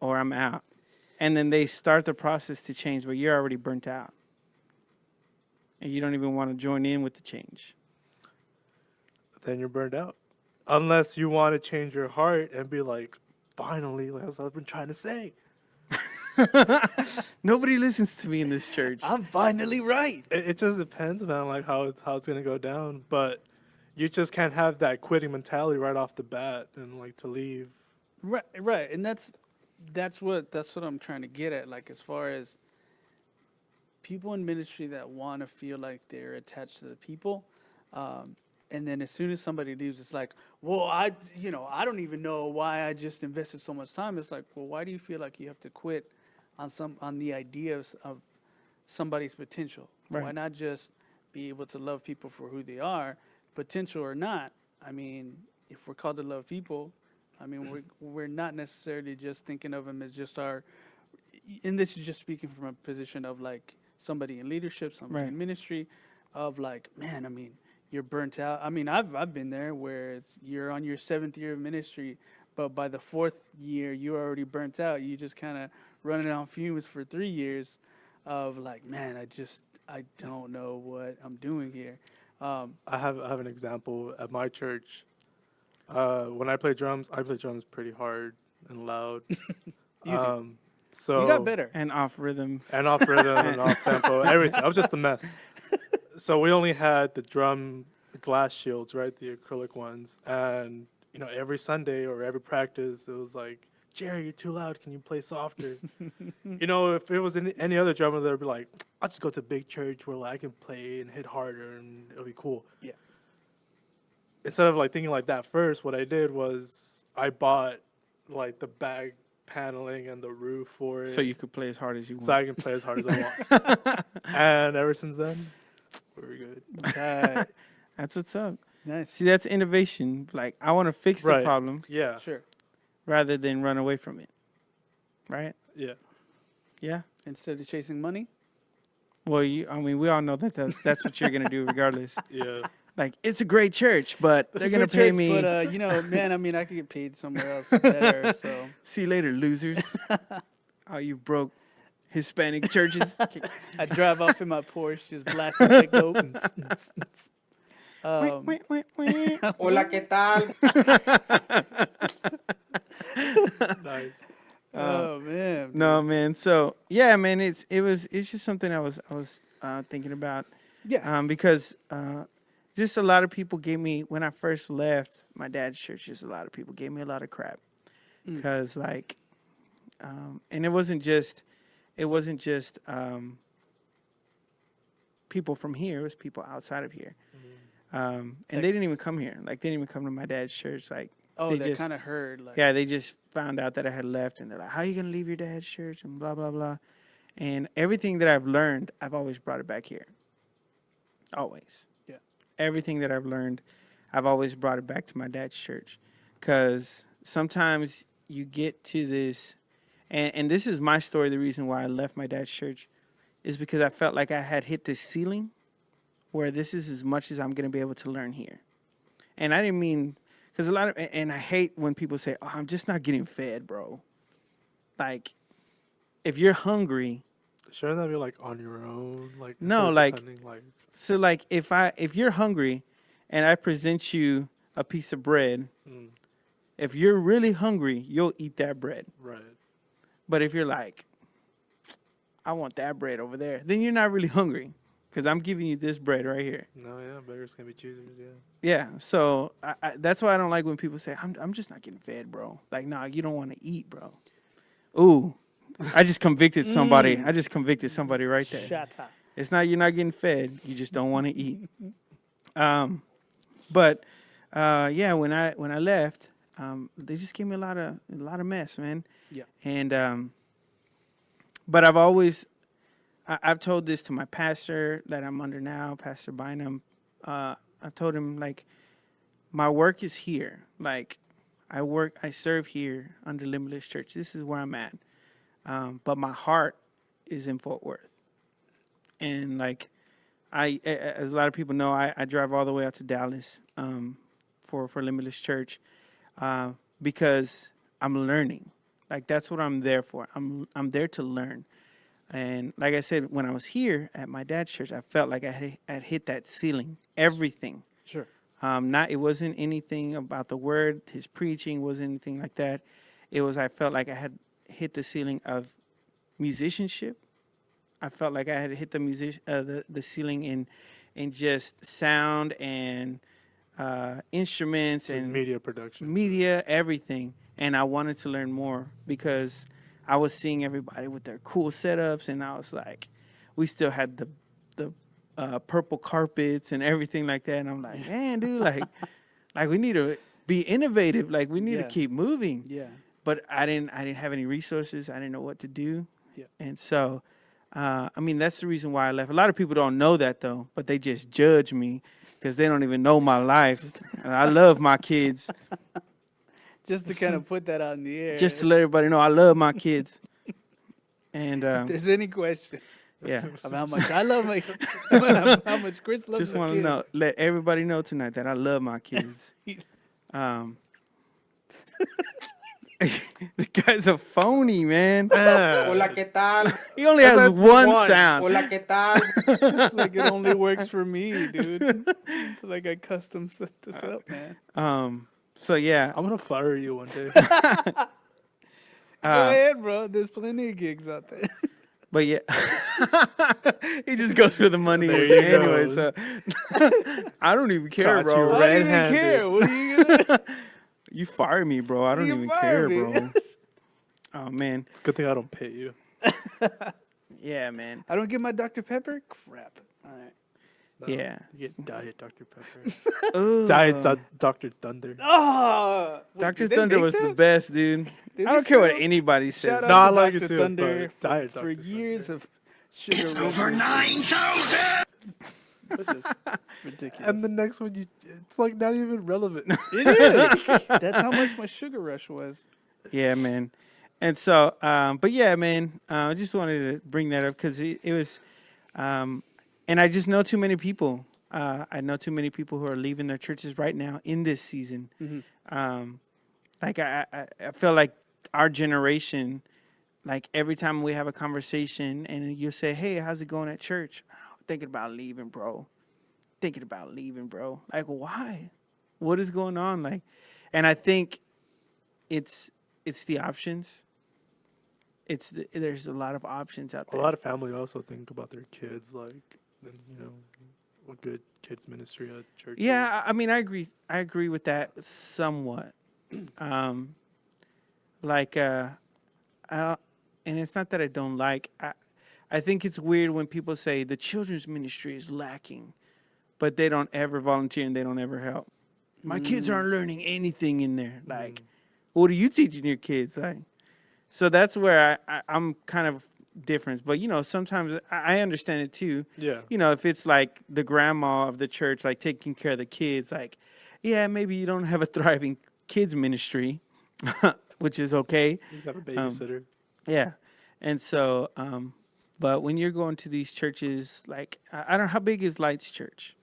or I'm out, and then they start the process to change, but you're already burnt out, and you don't even want to join in with the change. then you're burned out. Unless you want to change your heart and be like, finally, that's what I've been trying to say. Nobody listens to me in this church. I'm finally right. It just depends, man, like how it's gonna go down. But you just can't have that quitting mentality right off the bat and like to leave. Right, and that's what I'm trying to get at. Like, as far as people in ministry that want to feel like they're attached to the people, and then as soon as somebody leaves, it's like, well, I don't even know why I just invested so much time. It's like, well, why do you feel like you have to quit on the idea of somebody's potential? Right. Why not just be able to love people for who they are, potential or not? I mean, if we're called to love people, I mean, we're not necessarily just thinking of them as just our, and this is just speaking from a position of like somebody in leadership, somebody Right. in ministry, of like, man, I mean, you're burnt out. I mean, I've been there where you're on your 7th year of ministry, but by the 4th year, you're already burnt out. You just kind of running on fumes for 3 years of like, man, I don't know what I'm doing here. I have an example at my church. When I play drums pretty hard and loud. do. So You got better. And off rhythm. and off rhythm and off tempo, everything. I was just a mess. So we only had the drum glass shields, right? The acrylic ones. And, every Sunday or every practice, it was like, Jerry, you're too loud. Can you play softer? If it was any other drummer, they'd be like, I'll just go to a big church where like, I can play and hit harder and it'll be cool. Yeah. Instead of like thinking like that first, what I did was I bought like the back paneling and the roof for it. So you could play as hard as you want. So I can play as hard as I want. And ever since then, we're good. Right. That's what's up. Nice. See, that's innovation. Like, I want to fix the Right. problem Yeah. Sure. rather than run away from it. Right? Yeah. Yeah. Instead of chasing money. Well, we all know that's what you're going to do regardless. Yeah. Like, it's a great church, but It's they're a going to good pay church, me. But man, I mean, I could get paid somewhere else better. So See you later, losers. Oh, you broke Hispanic churches. I drive off in my Porsche, just blasting techno. Wait, wait, wait. Hola, ¿qué tal? Nice. Oh man. No, man. So yeah, man, it's just something I was thinking about. Yeah. Because just a lot of people gave me when I first left my dad's church. Just a lot of people gave me a lot of crap because like, and it wasn't just people from here. It was people outside of here, and they didn't even come here. Like they didn't even come to my dad's church. Like Oh, they just kind of heard like. yeah, they just found out that I had left, and they're like, "How are you gonna leave your dad's church?" and blah blah blah. And everything that I've learned, I've always brought it back here. Always. Yeah. Everything that I've learned, I've always brought it back to my dad's church. Because sometimes you get to this, and this is my story. The reason why I left my dad's church is because I felt like I had hit this ceiling where this is as much as I'm going to be able to learn here. And I didn't mean, because a lot of, and I hate when people say, oh, I'm just not getting fed, bro. Like, if you're hungry, Shouldn't that be like on your own? Like No, instead of like- depending, like so like if you're hungry and I present you a piece of bread, if you're really hungry, you'll eat that bread. right. But if you're like, I want that bread over there, then you're not really hungry because I'm giving you this bread right here. No, yeah, beggars can be choosers. Yeah. Yeah, so that's why I don't like when people say, I'm just not getting fed, bro. Like, nah, you don't want to eat, bro. Ooh, I just convicted somebody. I just convicted somebody right there. Shut up. It's not you're not getting fed. You just don't want to eat. But yeah, when I left, they just gave me a lot of mess, man. Yeah. And but I've told this to my pastor that I'm under now, Pastor Bynum. I've told him like my work is here. Like I serve here under Limitless Church. This is where I'm at. But my heart is in Fort Worth. And like as a lot of people know, I drive all the way out to Dallas for Limitless Church because I'm learning. Like that's what I'm there for. I'm there to learn. And like I said, when I was here at my dad's church, I felt like I had hit that ceiling. Everything. Sure. It wasn't anything about the word. His preaching wasn't anything like that. It was I felt like I had hit the ceiling of musicianship. I felt like I had hit the ceiling in just sound and instruments Like and media production. media, everything. And I wanted to learn more because I was seeing everybody with their cool setups, and I was like, we still had the purple carpets and everything like that. And I'm like, man, dude, like we need to be innovative. Like we need to Yeah. keep moving. Yeah. But I didn't have any resources. I didn't know what to do. Yeah. And so, I mean, that's the reason why I left. A lot of people don't know that though, but they just judge me because they don't even know my life. And I love my kids. Just to kind of put that out in the air. Just to let everybody know I love my kids. And if there's any question yeah, of how much I love my, how much Chris loves just his want to kids. know, let everybody know tonight that I love my kids. The guy's a phony, man. Hola, ¿qué tal? He only has one one. sound. Hola, ¿qué tal? It's like it only works for me, dude. It's like I custom set this up, man. So yeah, I'm gonna fire you one day. Go ahead, bro. There's plenty of gigs out there. but yeah, he just goes where the money There is you anyway. go. So I don't even care, Caught bro. you I don't even red-handed. care. What are you gonna? You fire me, bro. I don't You even fire care, me. bro. Oh man, It's a good thing I don't pay you. yeah, man, I don't get my Dr. Pepper. Crap. All right. No, yeah. You get Diet Dr. Pepper. Ugh. Diet Dr. Thunder. Oh, Dr. Thunder was the best, dude. Did I they don't care what still? anybody says. Shout out No, I to like Dr. it too, Thunder but Diet for Dr. years Thunder. of sugar It's over rush. 9,000! Which is ridiculous. And the next one, it's like not even relevant. It is. That's how much my sugar rush was. Yeah, man. And so, but yeah, man, I just wanted to bring that up because it was, and I just know too many people. I know too many people who are leaving their churches right now in this season. Like I feel like our generation, like every time we have a conversation and you say, "Hey, how's it going at church?" Thinking about leaving, bro. Thinking about leaving, bro. Like, why? What is going on? Like, and I think it's the options. there's a lot of options out A there. lot of family also think about their kids, like, and, a good kids ministry at church. Yeah, I mean, I agree with that somewhat. Like, I don't, and it's not that I don't like. I think it's weird when people say the children's ministry is lacking, but they don't ever volunteer and they don't ever help. My kids aren't learning anything in there. Like, what are you teaching your kids? Like, so that's where I'm kind of different. But sometimes I understand it too. Yeah. If it's like the grandma of the church, like taking care of the kids, like, yeah, maybe you don't have a thriving kids ministry, which is okay. You just have a babysitter. Yeah. And so, but when you're going to these churches, like, I don't know, how big is Lights Church?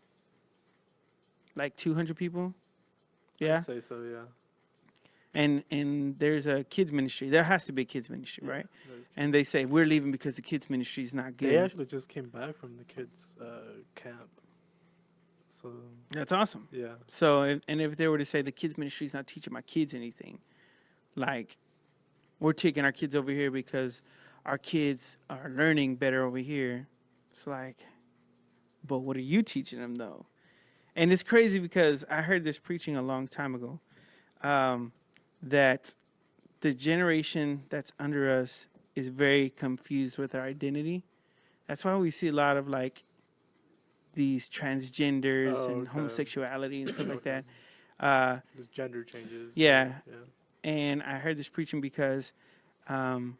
Like 200 people? Yeah. I'd say so, yeah. And there's a kids ministry. There has to be a kids ministry, right? There's- And they say, we're leaving because the kids ministry is not good. They actually just came back from the kids' camp. So, That's awesome. yeah. So, if they were to say the kids ministry is not teaching my kids anything, like, we're taking our kids over here because our kids are learning better over here. It's like, but what are you teaching them though? And it's crazy because I heard this preaching a long time ago, that the generation that's under us is very confused with our identity. That's why we see a lot of like these transgenders Oh, and okay. homosexuality and stuff like Okay. that. Just gender changes. Yeah. Yeah. And I heard this preaching because, and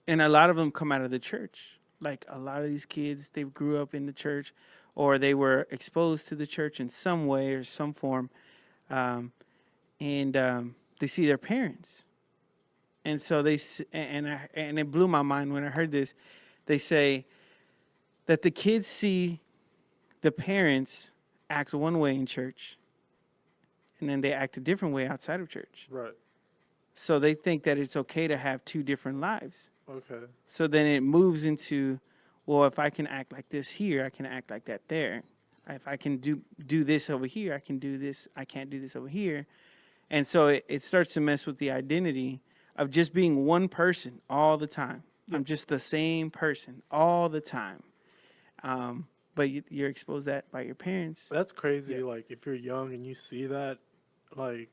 a lot of them come out of the church. Like a lot of these kids, they grew up in the church, or they were exposed to the church in some way or some form, and they see their parents, and so and it blew my mind when I heard this. They say that the kids see the parents act one way in church, and then they act a different way outside of church. Right. So they think that it's okay to have two different lives. Okay. So then it moves into, well, if I can act like this here, I can act like that there. If I can do this over here, I can do this. I can't do this over here. And so it starts to mess with the identity of just being one person all the time. I'm just the same person all the time. But you're exposed that by your parents. That's crazy. Like, if you're young and you see that, like,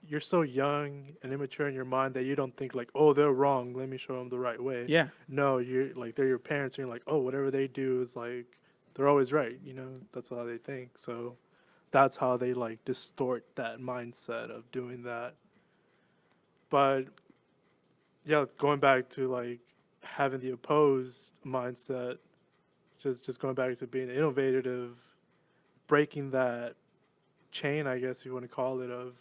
you're so young and immature in your mind that you don't think like, oh, they're wrong, let me show them the right way. Yeah. No, you're like, they're your parents, and you're like, oh, whatever they do is like, they're always right. That's how they think. So that's how they like distort that mindset of doing that. But yeah, going back to like having the opposed mindset, just going back to being innovative, breaking that chain, I guess you want to call it, of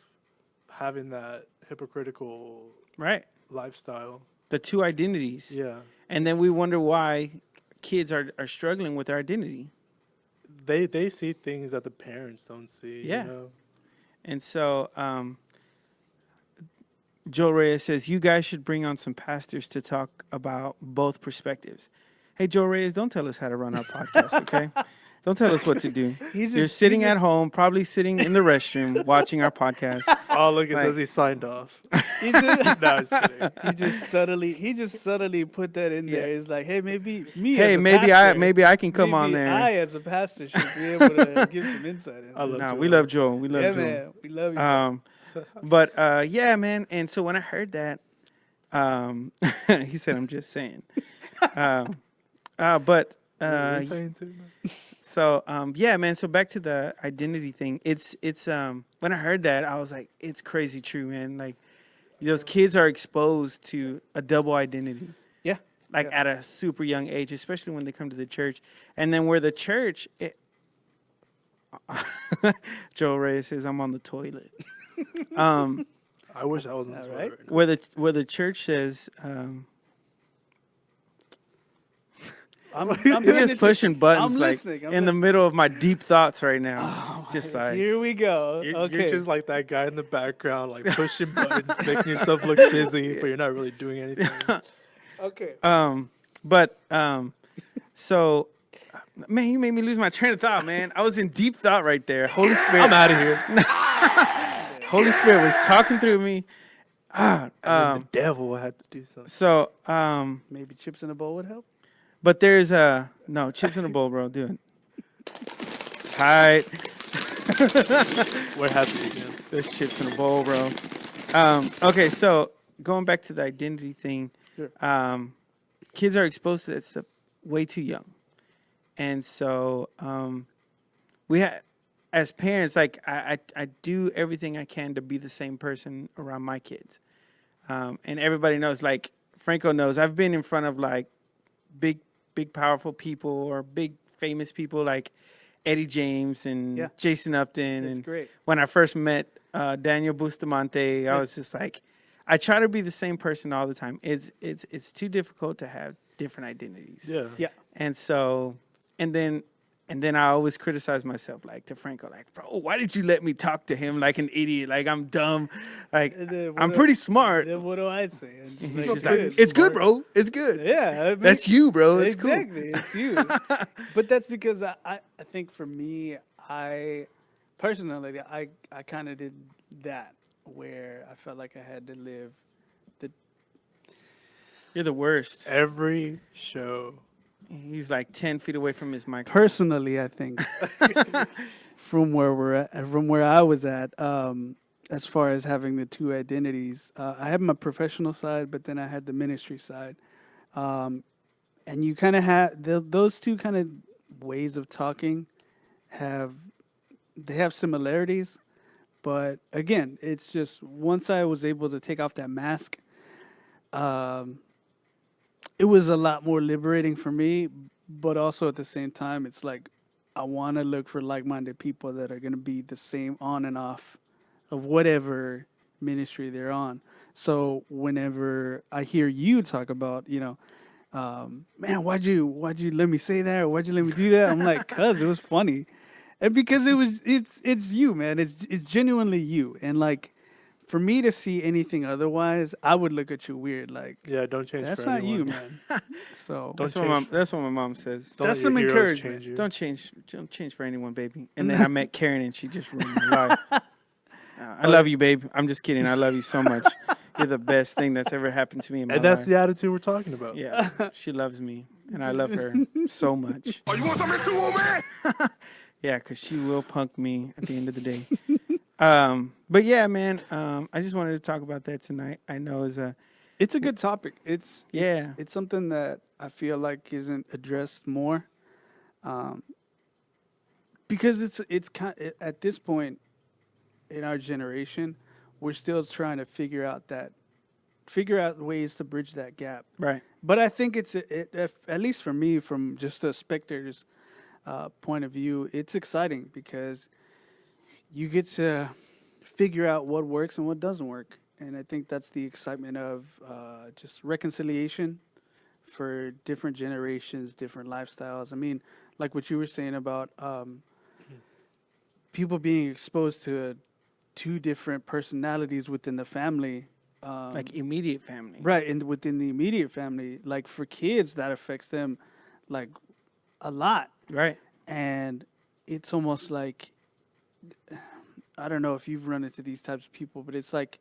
having that hypocritical Right. lifestyle. The two identities. Yeah. And then we wonder why kids are struggling with their identity. They see things that the parents don't see. Yeah. You know? And so Joel Reyes says, you guys should bring on some pastors to talk about both perspectives. Hey, Joel Reyes, don't tell us how to run our podcast, okay? Don't tell us what to do. You're sitting at home, probably sitting in the restroom, watching our podcast. Oh, look, it Like- says he signed off. He just, No, I was kidding. he just subtly put that in there. It's like, hey, maybe me. Hey, as a maybe pastor, I can come on maybe there. I, as a pastor, should be able to give some insight. I love No, Joel. we love Joel. We love Yeah, Joel. man, we love you. But yeah, man. And so when I heard that, he said, "I'm just saying." But What were you saying too, man? so yeah, man. So back to the identity thing. It's when I heard that, I was like, it's crazy true, man. Like those kids are exposed to a double identity. Yeah. Like at a super young age, especially when they come to the church, and then where the church. Joel Reyes says, "I'm on the toilet." I wish I wasn't All right. right. right now. where the church says, I'm you're doing just it. pushing buttons I'm like listening, I'm in the listening. middle of my deep thoughts right now. Just like Here we go. You're Okay. just like that guy in the background, like pushing buttons, making yourself look busy, but you're not really doing anything. Okay. but so man, you made me lose my train of thought, man. I was in deep thought right there. Holy Spirit, I'm out of here. Holy Spirit was talking through me. Ah, And then the devil had to do something. so Maybe chips in a bowl would help. but there's no chips in a bowl, bro. Do it. Tight. We're happy again. There's chips in a bowl, bro. Okay, so going back to the identity thing, Sure. kids are exposed to that stuff way too young, and so we have, as parents, like I do everything I can to be the same person around my kids, and everybody knows, like Franco knows, I've been in front of like big powerful people or big famous people like Eddie James and Yeah. Jason Upton. That's And great. when I first met Daniel Bustamante, I was just like, I try to be the same person all the time. It's too difficult to have different identities. Yeah. Yeah. And so, and then I always criticize myself, like to Franco, like, bro, why did you let me talk to him like an idiot? Like I'm dumb. Like And then I'm what pretty smart. Then what do I say? It's He's like, just good. like, it's good, bro. It's good. Yeah, I mean, That's you, bro. It's exactly. It's you. But that's because I think for me, I personally, I kind of did that where I felt like I had to live the cool. You're the worst. Every show. He's like 10 feet away from his mic. personally, I think from where I was at, as far as having the two identities, I have my professional side, but then I had the ministry side, and you kind of have those two kind of ways of talking have similarities, but again, it's just once I was able to take off that mask, it was a lot more liberating for me, but also at the same time, it's like I want to look for like-minded people that are going to be the same on and off of whatever ministry they're on. So whenever I hear you talk about, man, why'd you let me say that? Or why'd you let me do that? I'm like, cause it was funny, and because it's you, man. It's genuinely you, and like. For me to see anything otherwise, I would look at you weird. Like, Yeah, don't change that's for not you, anyone. man. So Don't That's what my mom says. Don't That's let your some heroes encouragement. change you. Don't change for anyone, baby. And then I met Karen, and she just ruined my life. I love you, babe. I'm just kidding. I love you so much. You're the best thing that's ever happened to me in my And that's life. the attitude we're talking about. Yeah, she loves me, and I love her so much. Oh, you want some Mr. Woman? Yeah, because she will punk me at the end of the day. But yeah, man, I just wanted to talk about that tonight. I know it's a good topic. It's Yeah. It's something that I feel like isn't addressed more, because it's kind at this point in our generation, we're still trying to figure out ways to bridge that gap. right. But I think at least for me, from just a spectator's point of view, it's exciting because you get to figure out what works and what doesn't work. And I think that's the excitement of just reconciliation for different generations, different lifestyles. I mean, like what you were saying about people being exposed to two different personalities within the family. Like immediate family. Right, and within the immediate family, like for kids, that affects them like a lot. Right. And it's almost like, I don't know if you've run into these types of people, but it's like,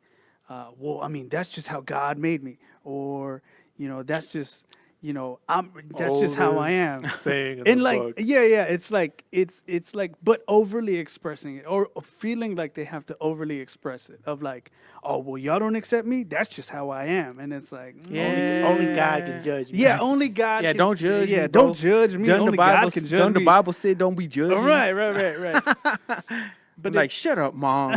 well, I mean, that's just how God made me, or that's just, that's just how I am. Saying in And the like, book. yeah, it's like it's like, but overly expressing it, or feeling like they have to overly express it. Of like, oh, well, y'all don't accept me. That's just how I am, and it's like, Yeah. Only God can judge me. yeah, only God. Yeah, can, don't judge me, Yeah, bro. don't judge me. Done Only the Bible, God can judge done me. the Bible said, don't be judging. Oh, right. But like, shut up, mom.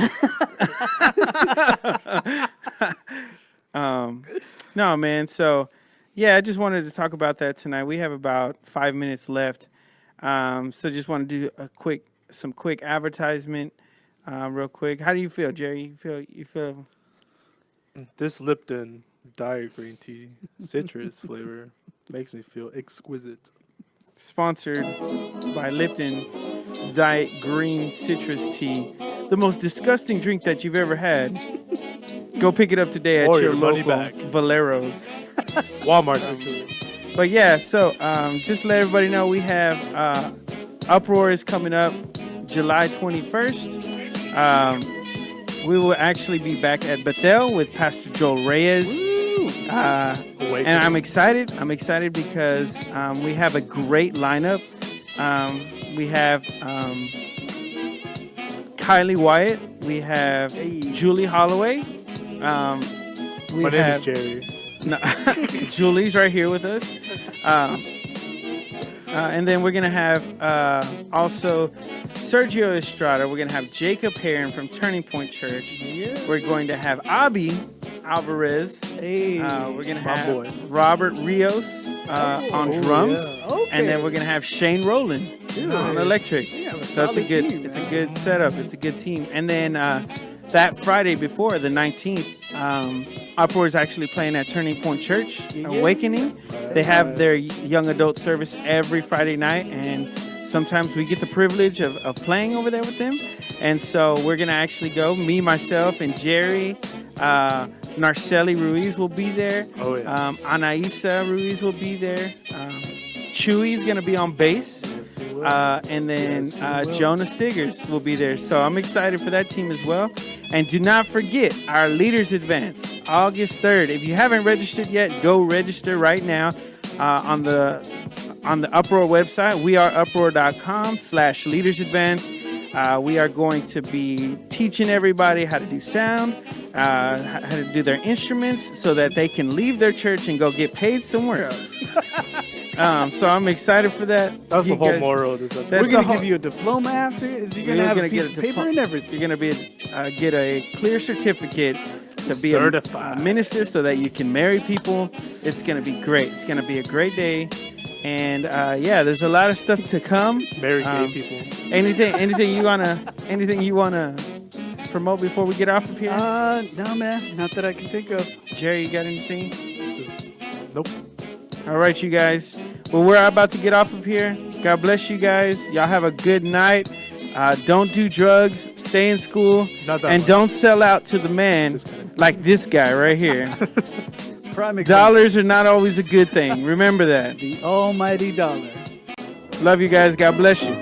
No, man. So, yeah, I just wanted to talk about that tonight. We have about 5 minutes left. So just want to do some quick advertisement, real quick. How do you feel, Jerry? You feel? This Lipton Diet Green Tea citrus flavor makes me feel exquisite. Sponsored by Lipton Diet Green Citrus Tea, the most disgusting drink that you've ever had. Go pick it up today at Or your your money local back. Valero's. Walmart. actually. But yeah, so just to let everybody know, we have Uproar is coming up July 21st. we will actually be back at Bethel with Pastor Joel Reyes. Awakening. And I'm excited. I'm excited because we have a great lineup. We have Kylie Wyatt. We have Julie Holloway. We My name have is Jerry. no, Julie's right here with us. And then we're going to have also Sergio Estrada. We're going to have Jacob Heron from Turning Point Church. We're going to have Abi Alvarez. Hey, We're going to my have boy. Robert Rios on drums. Yeah. okay. And then we're going to have Shane Rowland on Nice. electric. You have a So it's a solid good team, it's a man. good setup. It's a good team. And then that Friday before, the 19th, Uproar is actually playing at Turning Point Church, Awakening. They have their young adult service every Friday night, and sometimes we get the privilege of playing over there with them. And so we're going to actually go. Me, myself, and Jerry, Narceli Ruiz will be there. Oh, yeah. Anaisa Ruiz will be there. Chewy's going to be on bass. Yes, he will. And then Jonah Stiggers will be there. So I'm excited for that team as well. And do not forget our Leaders Advance, August 3rd. If you haven't registered yet, go register right now on the Uproar website, weareuproar.com/Leaders Advance. We are going to be teaching everybody how to do sound, how to do their instruments so that they can leave their church and go get paid somewhere else. So I'm excited for that. That's You the whole guys- moral of this episode. That's We're gonna the whole- give you a diploma after. Is you You're gonna have gonna a piece get a of paper diploma. and everything? You're going to get a clear certificate to be Certified. a minister so that you can marry people. It's going to be great. It's going to be a great day. And yeah, there's a lot of stuff to come. Marry gay Um, people. Anything you want to promote before we get off of here? No, man, not that I can think of. Jerry, you got anything? Just, nope. All right, you guys. Well, we're about to get off of here. God bless you guys. Y'all have a good night. Don't do drugs. Stay in school. Not that And much. don't sell out to the man Just kidding. like this guy right here. Prime example. Dollars are not always a good thing. Remember that. The almighty dollar. Love you guys. God bless you.